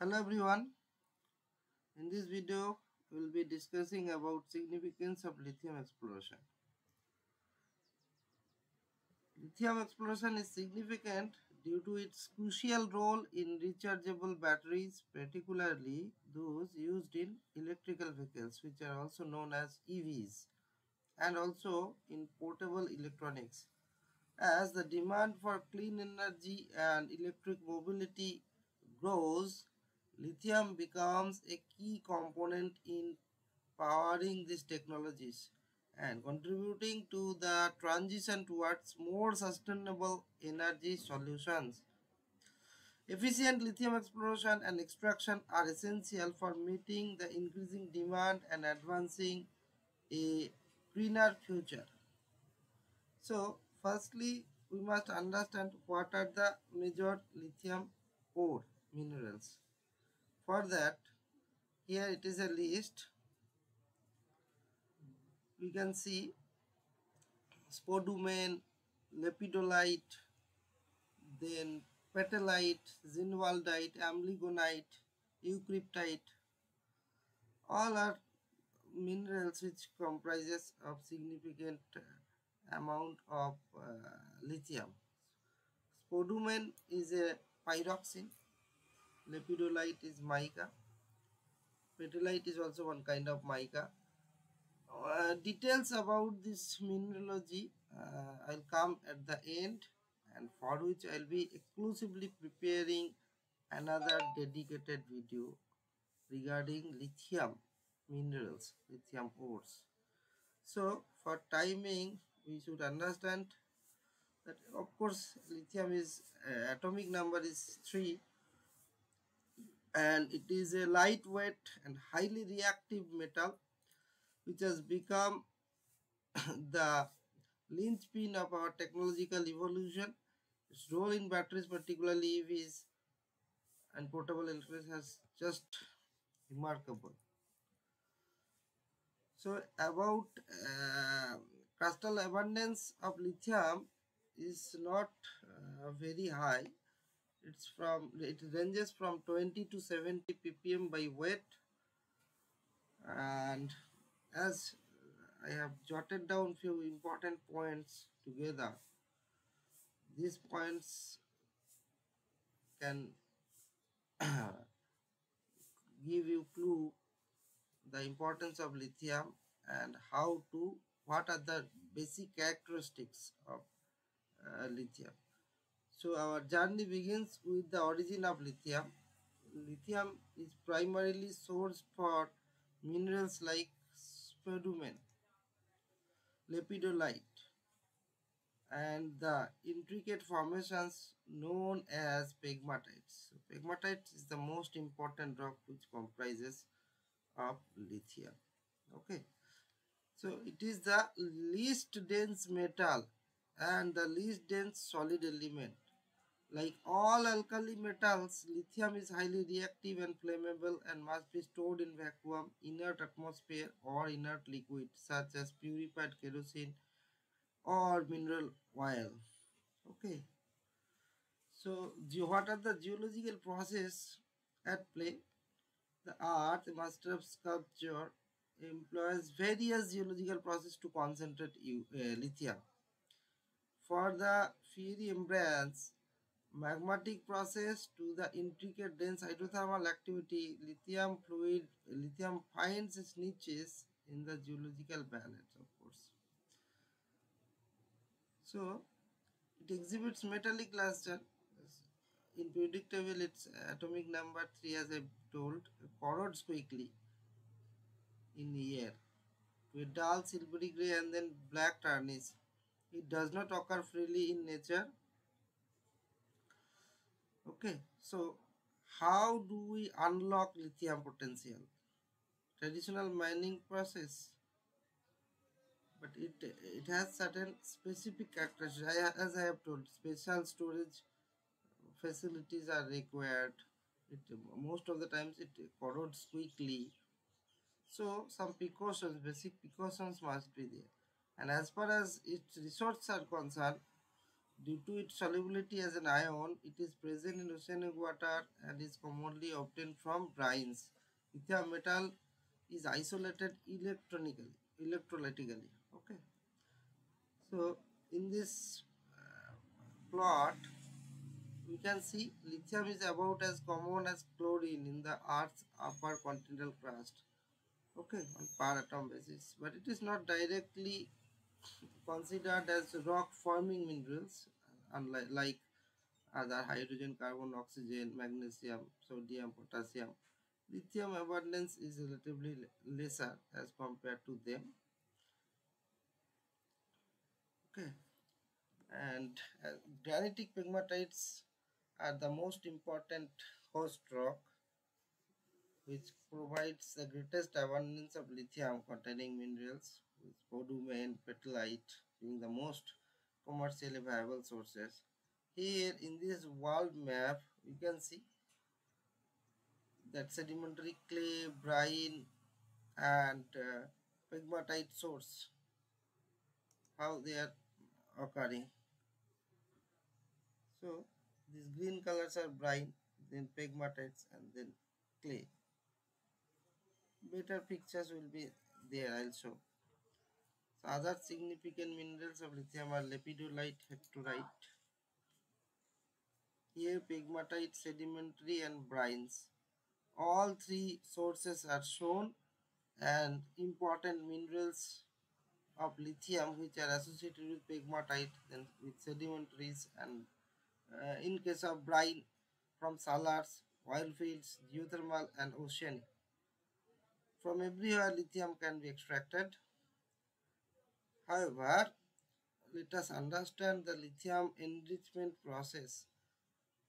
Hello everyone. In this video we will be discussing about significance of lithium exploration. Lithium exploration is significant due to its crucial role in rechargeable batteries, particularly those used in electrical vehicles, which are also known as EVs, and also in portable electronics. As the demand for clean energy and electric mobility grows, lithium becomes a key component in powering these technologies and contributing to the transition towards more sustainable energy solutions. Efficient lithium exploration and extraction are essential for meeting the increasing demand and advancing a greener future. So, firstly, we must understand what are the major lithium ore minerals. For that, here it is a list. We can see spodumene, lepidolite, then petalite, zinwaldite, amblygonite, eucryptite. All are minerals which comprises of significant amount of lithium. Spodumene is a pyroxene, lepidolite is mica, petalite is also one kind of mica. Details about this mineralogy I'll come at the end, and for which I'll be exclusively preparing another dedicated video regarding lithium minerals, lithium ores. So for timing, we should understand that of course lithium is atomic number is 3, and it is a lightweight and highly reactive metal which has become the linchpin of our technological evolution. Its role in batteries, particularly EVs and portable electronics, has just remarkable. So about crustal abundance of lithium is not very high. It ranges from 20 to 70 ppm by weight, and as I have jotted down few important points together, these points can give you clue the importance of lithium and what are the basic characteristics of lithium. So our journey begins with the origin of lithium. Lithium is primarily sourced for minerals like spodumene, lepidolite, and the intricate formations known as pegmatites. So pegmatite is the most important rock which comprises of lithium. Okay, so it is the least dense metal and the least dense solid element. Like all alkali metals, lithium is highly reactive and flammable and must be stored in vacuum, inert atmosphere or inert liquid such as purified kerosene or mineral oil. Okay, so what are the geological process at play? The art, master of sculpture, employs various geological processes to concentrate lithium. For the fiery embrace, magmatic process to the intricate dense hydrothermal activity, lithium finds its niches in the geological balance, of course. So it exhibits metallic cluster. In periodic table, its atomic number 3, as I told, corrodes quickly in the air to a dull silvery gray and then black tarnish. It does not occur freely in nature. Okay, so how do we unlock lithium potential? Traditional mining process, but it has certain specific characteristics. As I have told, special storage facilities are required. Most of the times it corrodes quickly, so some precautions, basic precautions must be there. And as far as its resources are concerned, Due to its solubility as an ion, it is present in oceanic water and is commonly obtained from brines. Lithium metal is isolated electrolytically. Okay. So in this plot, we can see lithium is about as common as chlorine in the Earth's upper continental crust. Okay, on per atom basis, but it is not directly considered as rock forming minerals, unlike like other hydrogen, carbon, oxygen, magnesium, sodium, potassium. Lithium abundance is relatively lesser as compared to them. Okay, and granitic pegmatites are the most important host rock which provides the greatest abundance of lithium containing minerals, with spodumene and petalite being the most commercially viable sources. Here in this world map, we can see that sedimentary clay, brine, and pegmatite source, how they are occurring. So these green colors are brine, then pegmatites, and then clay. Better pictures will be there. I'll show. So other significant minerals of lithium are lepidolite, hectorite. Here pegmatite, sedimentary, and brines. All three sources are shown, and important minerals of lithium which are associated with pegmatite and with sedimentaries, and in case of brine from salars, oil fields, geothermal, and oceanic. From everywhere lithium can be extracted. However, let us understand the lithium enrichment process.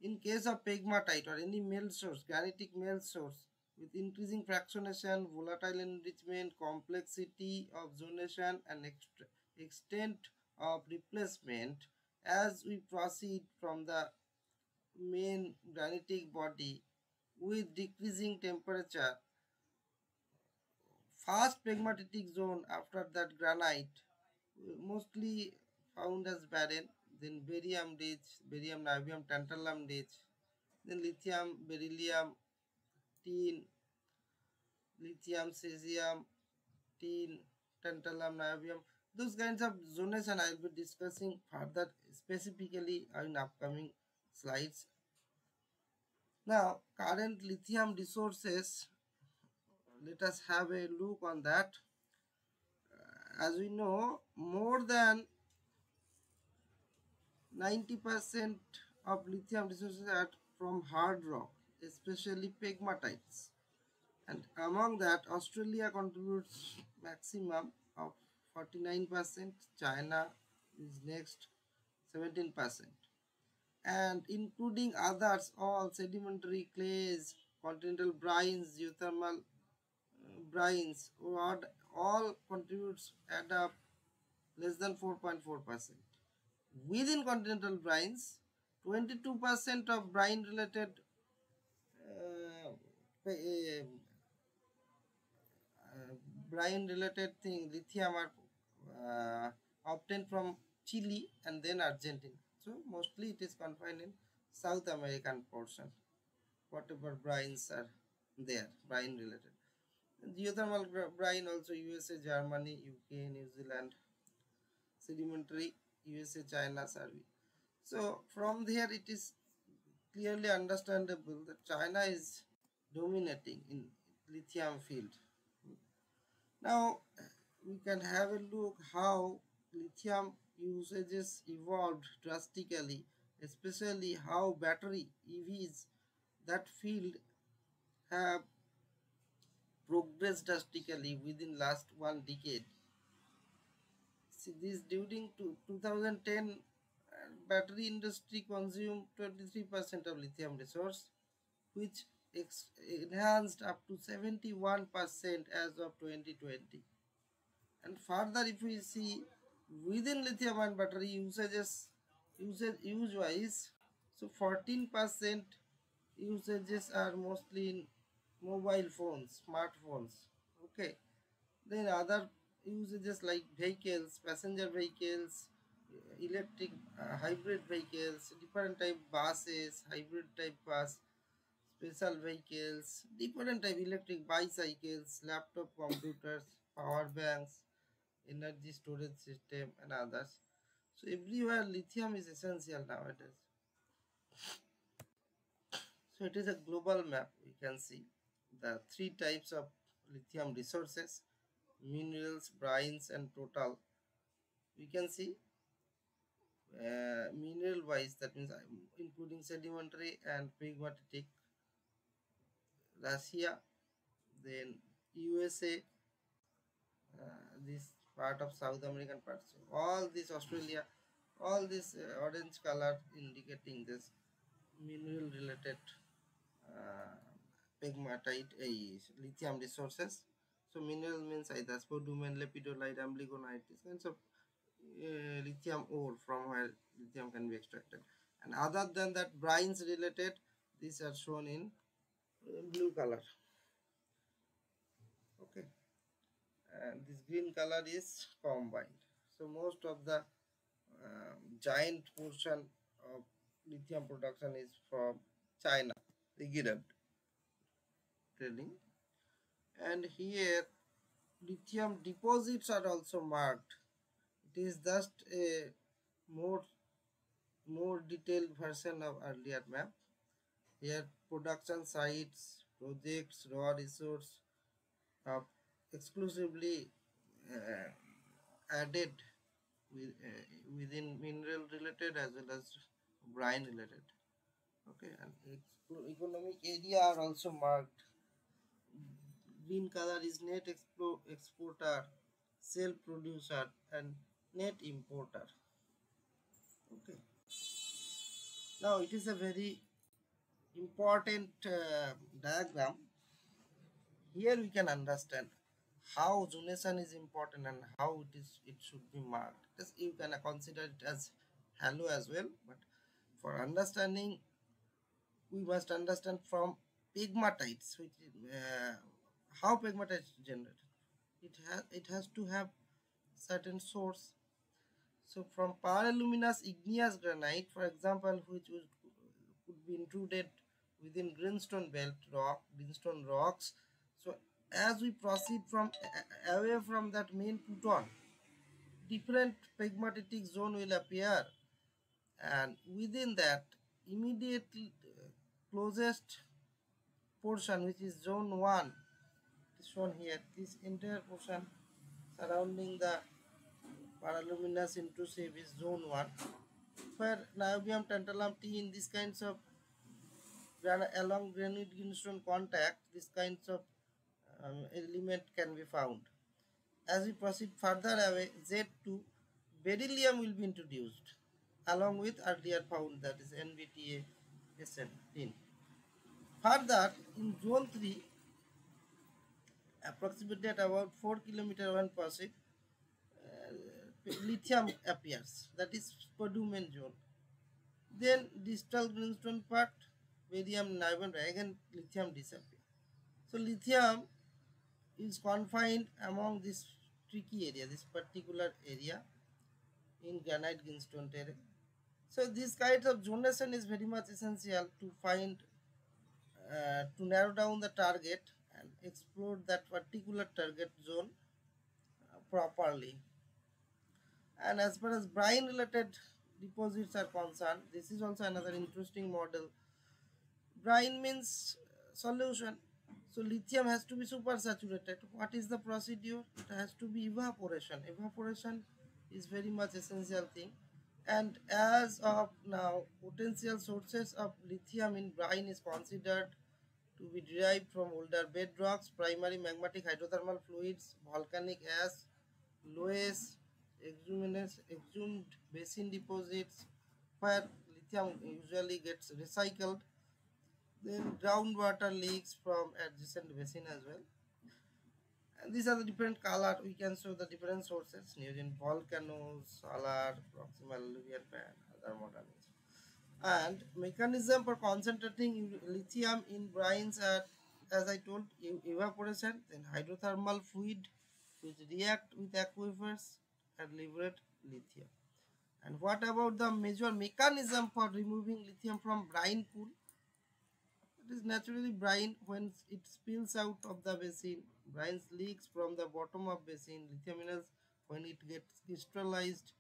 In case of pegmatite or any melt source, granitic melt source, with increasing fractionation, volatile enrichment, complexity of zonation, and extent of replacement, as we proceed from the main granitic body with decreasing temperature, fast pegmatitic zone after that granite, mostly found as barren, then barium rich, barium, niobium, tantalum rich, then lithium, beryllium, tin, lithium, cesium, tin, tantalum, niobium. Those kinds of zonation I will be discussing further specifically in upcoming slides. Now, current lithium resources, let us have a look on that. As we know, more than 90% of lithium resources are from hard rock, especially pegmatites. And among that, Australia contributes maximum of 49%, China is next 17%. And including others, all sedimentary clays, continental brines, geothermal brines, all contributes add up less than 4.4%. Within continental brines, 22% of brine related uh, uh, brine related thing, lithium are obtained from Chile and then Argentina. So mostly it is confined in South American portion, whatever brines are there, brine related. Geothermal brine also USA, Germany, UK, New Zealand, sedimentary USA, China, Serbia. So from there it is clearly understandable that China is dominating in lithium field. Now we can have a look how lithium usages evolved drastically, especially how battery EVs that field have progressed drastically within last one decade. See this during 2010 battery industry consumed 23% of lithium resource, which enhanced up to 71% as of 2020. And further, if we see within lithium ion battery use wise, so 14% usages are mostly in mobile phones, smartphones. Okay, then other usages like vehicles, passenger vehicles, electric hybrid vehicles, different type buses, hybrid type bus, special vehicles, different type electric bicycles, laptop computers, power banks, energy storage system and others. So everywhere lithium is essential nowadays. So it is a global map. We can see the three types of lithium resources: minerals, brines and total. We can see mineral wise, that means including sedimentary and pegmatitic, Russia, then USA, this part of South American parts. So all this Australia, all this orange color indicating this mineral related uh, pegmatite lithium resources. So mineral means either spodumene, lepidolite, amblygonite, these kinds of lithium ore from where lithium can be extracted. And other than that, brines related, these are shown in blue color. Okay, and this green color is combined. So most of the giant portion of lithium production is from China, the Giran trading. And here lithium deposits are also marked. It is just a more detailed version of earlier map. Here production sites, projects, raw resource are exclusively added within mineral related as well as brine related. Okay, and economic area are also marked. Green color is net exporter, self producer, and net importer. Okay, now it is a very important diagram. Here we can understand how zonation is important and how it should be marked. Just you can consider it as halo as well, but for understanding we must understand from pegmatites, which how pegmatites generated. It has to have certain source. So from paraluminous igneous granite, for example, which could be included within greenstone rocks. So as we proceed from away from that main pluton, different pegmatitic zone will appear, and within that immediately closest portion, which is zone 1, is shown here. This entire portion surrounding the paraluminous intrusive is zone 1, where niobium tantalum T in these kinds of along granite greenstone contact, these kinds of element can be found. As we proceed further away, Z2, beryllium will be introduced along with earlier found, that is NBTA SN10. Further, in zone 3, approximately at about 4 km when proceed, lithium appears, that is spodumene zone. Then distal greenstone part, barium, niobium, again lithium disappear. So lithium is confined among this tricky area, this particular area in granite greenstone terrain. So this kind of zonation is very much essential to find, to narrow down the target and explore that particular target zone properly. And as far as brine related deposits are concerned, this is also another interesting model. Brine means solution. So lithium has to be supersaturated. What is the procedure? It has to be evaporation. Evaporation is very much essential thing. And as of now, potential sources of lithium in brine is considered to be derived from older bedrocks, primary magmatic hydrothermal fluids, volcanic ash, loess, exhumed basin deposits where lithium usually gets recycled, then groundwater leaks from adjacent basin as well. And these are the different color. We can show the different sources using volcanoes, solar, proximal alluvial fan, other modernism. And mechanism for concentrating lithium in brines are, as I told you, evaporation, then hydrothermal fluid which react with aquifers and liberate lithium. And what about the major mechanism for removing lithium from brine pool? It is naturally brine when it spills out of the basin. Brine leaks from the bottom of basin. Lithium minerals when it gets crystallized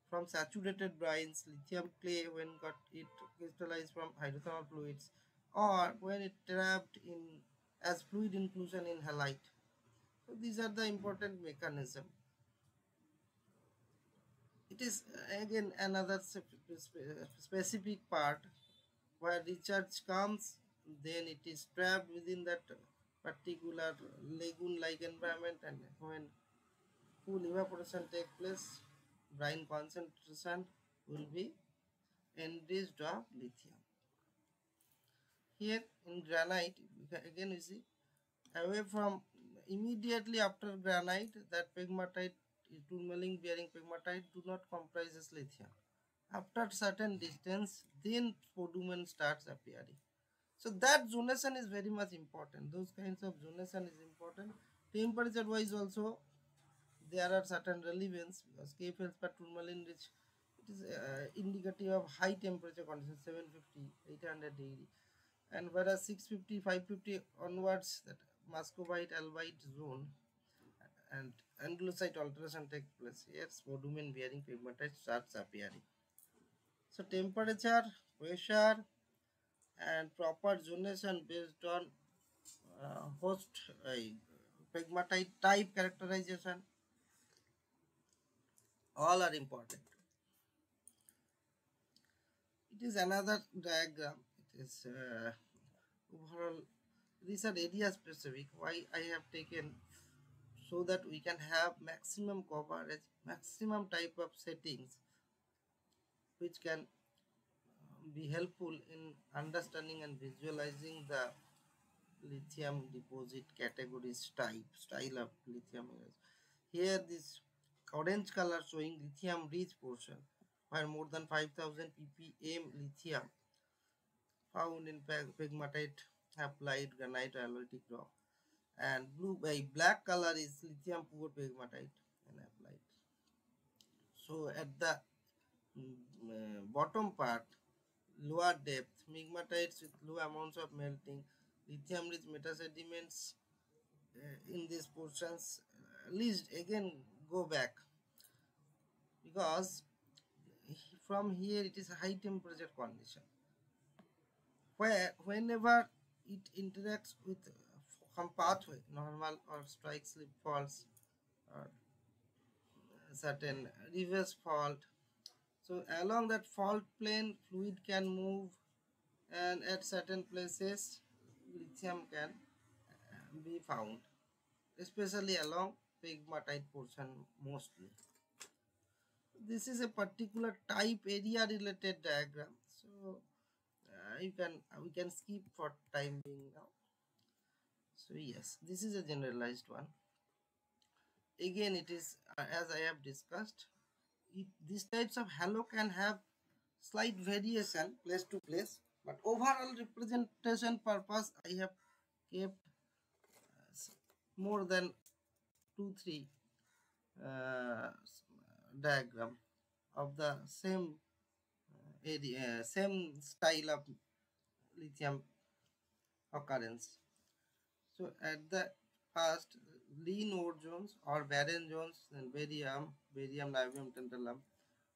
from saturated brines. Lithium clay when got it crystallized from hydrothermal fluids, or when it trapped in as fluid inclusion in halite. So these are the important mechanism. It is again another specific part where recharge comes, then it is trapped within that particular lagoon-like environment, and when full evaporation takes place, brine concentration will be enriched of lithium. Here in granite, again you see, away from immediately after granite, that pegmatite, tourmaline bearing pegmatite do not comprises lithium. After certain distance, then spodumene starts appearing. So that zonation is very much important. Those kinds of zonation is important. Temperature wise also there are certain relevance because K feldspar tourmaline rich, it is indicative of high temperature conditions 750 800 degree, and whereas 650 550 onwards that muscovite albite zone and andalusite alteration takes place. Here spodumene bearing pegmatite starts appearing. So temperature, pressure, and proper zonation based on host pegmatite type characterization, all are important. It is another diagram. It is overall, these are area specific. Why I have taken so that we can have maximum coverage, maximum type of settings which can be helpful in understanding and visualizing the lithium deposit categories style of lithium minerals. Here this orange color showing lithium rich portion where more than 5000 ppm lithium found in pegmatite applied granite alloytic rock, and blue by black color is lithium poor pegmatite and applied. So at the bottom part, lower depth pegmatites with low amounts of melting, lithium rich metasediments in these portions, least again go back because from here it is a high temperature condition where whenever it interacts with some pathway, normal or strike slip faults or certain reverse fault, so along that fault plane fluid can move, and at certain places lithium can be found, especially along pegmatite portion mostly. This is a particular type area related diagram, so you can we can skip for time being now. So yes, this is a generalized one. Again it is as I have discussed, these types of halo can have slight variation place to place, but overall representation purpose I have kept more than 2 3 uh, diagram of the same area, same style of lithium occurrence. So at the first lean ore zones or barren zones, then barium, niobium, tantalum,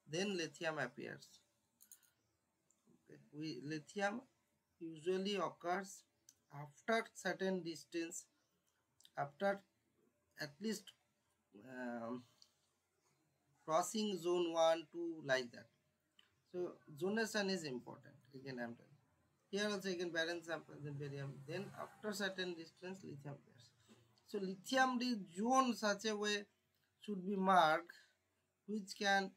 then lithium appears. Okay. Lithium usually occurs after certain distance, after at least um, crossing zone 1 2 like that. So zonation is important. Again I'm telling. Here also again barren sample, then barium, then after certain distance lithium appears. So lithium is zone such a way should be marked which can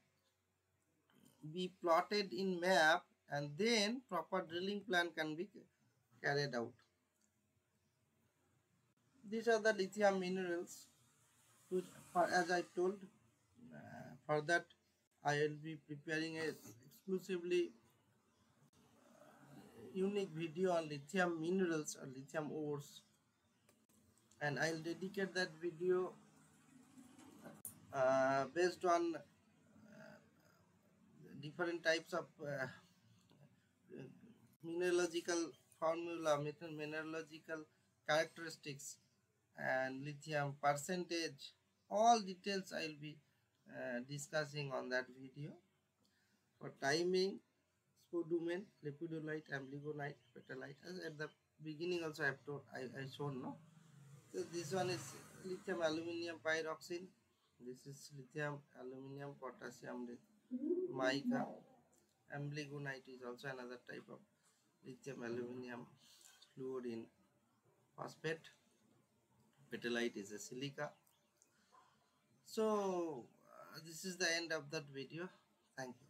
be plotted in map, and then proper drilling plan can be carried out. These are the lithium minerals which, as I told, for that I will be preparing a exclusively unique video on lithium minerals or lithium ores, and I'll dedicate that video based on different types of mineralogical formula, mineralogical characteristics, and lithium percentage. All details I will be discussing on that video. For timing, spodumene, lepidolite, amblygonite, petalite. As at the beginning also I have told, I shown, no. So this one is lithium aluminium pyroxene. This is lithium aluminium potassium mica. Amblygonite is also another type of lithium aluminium fluorine phosphate. Petalite is a silica. So this is the end of that video. Thank you.